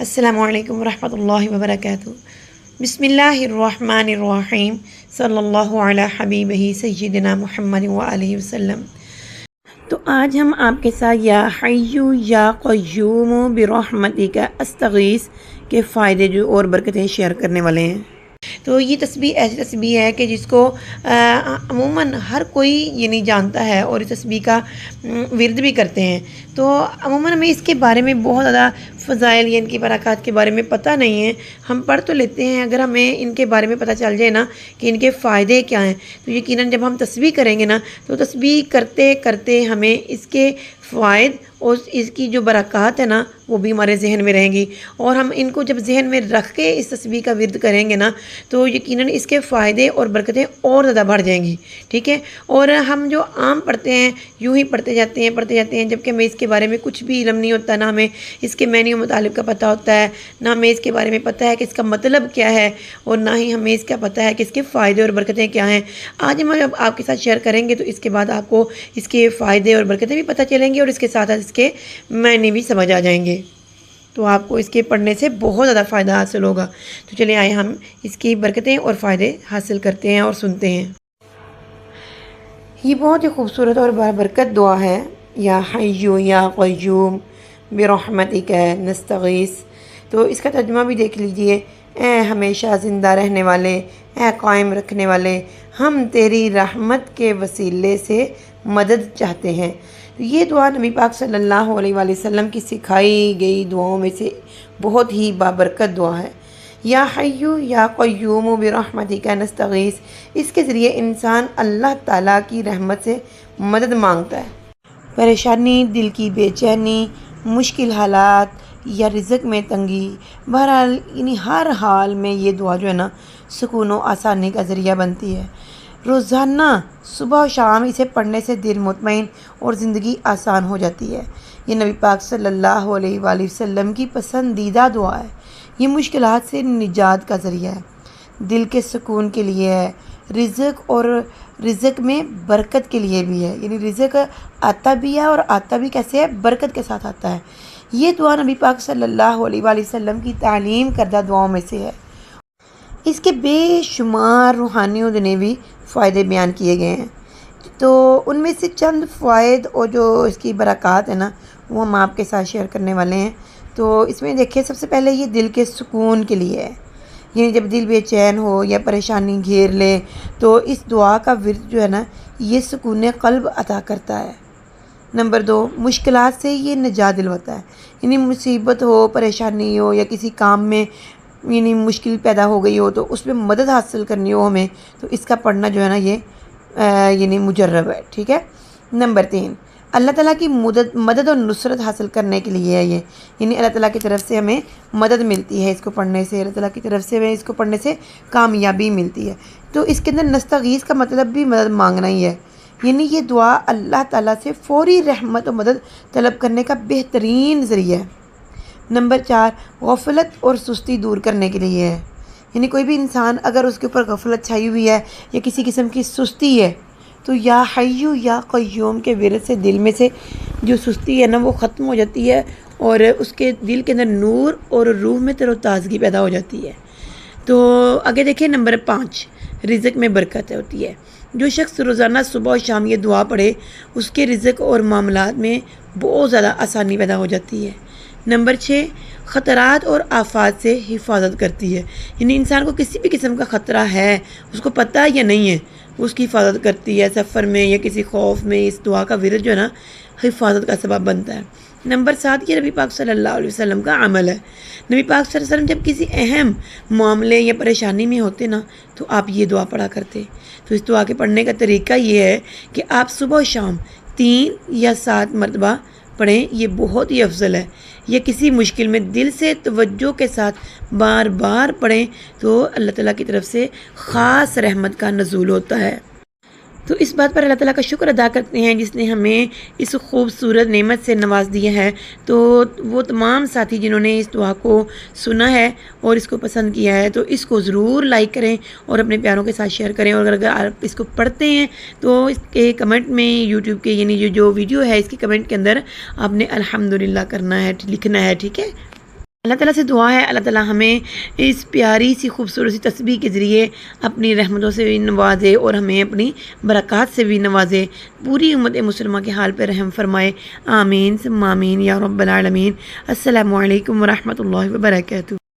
अस्सलामु अलैकुम वरहमतुल्लाहि वबरकातुहू। बिस्मिल्लाहिर्रहमानिर्रहीम। सल्लल्लाहु अला हबीबिही सय्यिदिना मुहम्मद व आलिहि वसल्लम। तो आज हम आपके साथ या हय्यु या क़य्यूम बिरहमतिका अस्तगीस के फ़ायदे जो और बरकतें शेयर करने वाले हैं। तो ये तस्बीह ऐसी तस्बीह है कि जिसको अमूमन हर कोई ये नहीं जानता है और इस तस्बीह का विर्द भी करते हैं। तो अमूमन हमें इसके बारे में बहुत ज़्यादा फ़ज़ाइल या इनकी बरक़ात के बारे में पता नहीं है। हम पढ़ तो लेते हैं, अगर हमें इनके बारे में पता चल जाए ना कि इनके फ़ायदे क्या हैं, तो यकीनन जब हम तस्बीह करेंगे ना तो तस्बीह करते करते हमें इसके फ़ायदे और इसकी जो बरक़ात है ना वो भी हमारे जहन में रहेंगी। और हम इनको जब जहन में रख के इस तस्बीह का विर्द करेंगे ना तो यकीनन इसके फ़ायदे और बरकतें और ज़्यादा बढ़ जाएंगी। ठीक है। और हम जो आम पढ़ते हैं यूँ ही पढ़ते जाते हैं, जबकि हमें इसके बारे में कुछ भी इल्म नहीं होता, ना हमें इसके मैनी मुतालिब का पता होता है, ना हमें इसके बारे में पता है कि इसका मतलब क्या है, और ना ही हमें इसका पता है कि इसके फ़ायदे और बरकतें क्या हैं। आज हम जब आपके साथ शेयर करेंगे तो इसके बाद आपको इसके फ़ायदे और बरकतें भी पता चलेंगी और इसके साथ साथ इसके मैनी भी समझ आ जाएंगे। तो आपको इसके पढ़ने से बहुत ज़्यादा फ़ायदा हासिल होगा। तो चलिए आए हम इसकी बरकतें और फ़ायदे हासिल करते हैं और सुनते हैं। ये बहुत ही खूबसूरत और बरकत दुआ है। या हय्यु या क़य्यूम बिरहमतिका नस्तगीस। तो इसका तर्जुमा भी देख लीजिए। ए हमेशा ज़िंदा रहने वाले, ए कायम रखने वाले, हम तेरी रहमत के वसीले से मदद चाहते हैं। तो ये दुआ नबी पाक सल्लल्लाहु अलैहि वसल्लम की सिखाई गई दुआओं में से बहुत ही बाबरकत दुआ है। या हय्यु या क़य्यूम बिरहमतिका नस्तगीस, इसके ज़रिए इंसान अल्लाह ताला की रहमत से मदद मांगता है। परेशानी, दिल की बेचैनी, मुश्किल हालात या रिज़्क़ में तंगी, बहरहाल यानी हर हाल में ये दुआ जो है ना सुकून और आसानी का ज़रिया बनती है। रोज़ाना सुबह और शाम इसे पढ़ने से दिल मुतमईन और ज़िंदगी आसान हो जाती है। ये नबी पाक सल्लल्लाहु अलैहि वसल्लम की पसंदीदा दुआ है। ये मुश्किलात से निजात का ज़रिया है, दिल के सुकून के लिए है, रिज़्क़ में बरकत के लिए भी है। यानी रिज़्क़ आता भी है और आता भी कैसे है, बरकत के साथ आता है। ये दुआ नबी पाक सल्लल्लाहु अलैहि वसल्लम की तालीम करदा दुआओं में से है। इसके बेशुमार रूहानी और दुनियावी फ़ायदे बयान किए गए हैं। तो उनमें से चंद फ़ायदे और जो इसकी बरक़ात है ना वो हम आपके साथ शेयर करने वाले हैं। तो इसमें देखिए, सबसे पहले ये दिल के सुकून के लिए है। यानी जब दिल बेचैन हो या परेशानी घेर ले तो इस दुआ का विर्द जो है ना ये सुकून क़ल्ब अता करता है। नंबर 2, मुश्किलात से ये निजात दिलवाता है। यानी मुसीबत हो, परेशानी हो या किसी काम में यानी मुश्किल पैदा हो गई हो तो उसमें मदद हासिल करनी हो हमें, तो इसका पढ़ना जो है ना ये यानी मुजर्रब है। ठीक है। नंबर 3, अल्लाह ताला की मदद और नुसरत हासिल करने के लिए है ये। यानी अल्लाह ताला की तरफ से हमें मदद मिलती है इसको पढ़ने से, अल्लाह ताला की तरफ से हमें इसको पढ़ने से कामयाबी मिलती है। तो इसके अंदर नस्तगीस का मतलब भी मदद मांगना ही है। यानी ये दुआ अल्लाह ताला से फ़ौरी रहमत और मदद तलब करने का बेहतरीन ज़रिया है। नंबर 4, गफलत और सुस्ती दूर करने के लिए है। यानी कोई भी इंसान अगर उसके ऊपर गफलत छाई हुई है या किसी किस्म की सुस्ती है तो या हय्यु या क़य्यूम के विर्द से दिल में से जो सुस्ती है ना वो ख़त्म हो जाती है और उसके दिल के अंदर नूर और रूह में तरोताज़गी पैदा हो जाती है। तो आगे देखिए, नंबर 5, रिज़्क़ में बरकत होती है। जो शख्स रोज़ाना सुबह और शाम ये दुआ पढ़े उसके रिज़्क़ और मामलात में बहुत ज़्यादा आसानी पैदा हो जाती है। नंबर 6, ख़तरात और आफात से हिफाजत करती है। यानी इंसान को किसी भी किस्म का ख़तरा है, उसको पता है या नहीं है, उसकी हिफाजत करती है। सफ़र में या किसी खौफ में इस दुआ का विर्द जो है ना हिफाजत का सबब बनता है। नंबर 7, ये नबी पाक सल्लल्लाहु अलैहि वसल्लम का अमल है। नबी पाक सल्लल्लाहु अलैहि वसल्लम जब किसी अहम मामले या परेशानी में होते ना तो आप ये दुआ पढ़ा करते। तो इस दुआ के पढ़ने का तरीका ये है कि आप सुबह शाम 3 या 7 मरतबा पढ़ें। ये बहुत ही अफजल है। या किसी मुश्किल में दिल से तवज्जो के साथ बार बार पढ़ें तो अल्लाह ताला की तरफ से ख़ास रहमत का नज़ूल होता है। तो इस बात पर अल्लाह ताला का शुक्र अदा करते हैं जिसने हमें इस खूबसूरत नेमत से नवाज दिया है। तो वो तमाम साथी जिन्होंने इस दुआ को सुना है और इसको पसंद किया है तो इसको ज़रूर लाइक करें और अपने प्यारों के साथ शेयर करें। और अगर आप इसको पढ़ते हैं तो इसके कमेंट में यूट्यूब के यानी जो वीडियो है इसके कमेंट के अंदर आपने अल्हम्दुलिल्लाह करना है, लिखना है। ठीक है। اللہ تعالیٰ سے دعا ہے اللہ تعالیٰ ہمیں اس پیاری سی خوبصورت سی تسبیح کے ذریعے اپنی رحمتوں سے بھی نوازے اور ہمیں اپنی برکات سے بھی نوازے، پوری امت مسلمہ کے حال پہ رحم فرمائے، آمین ثم آمین یا رب العالمین۔ السلام علیکم ورحمۃ اللہ وبرکاتہ۔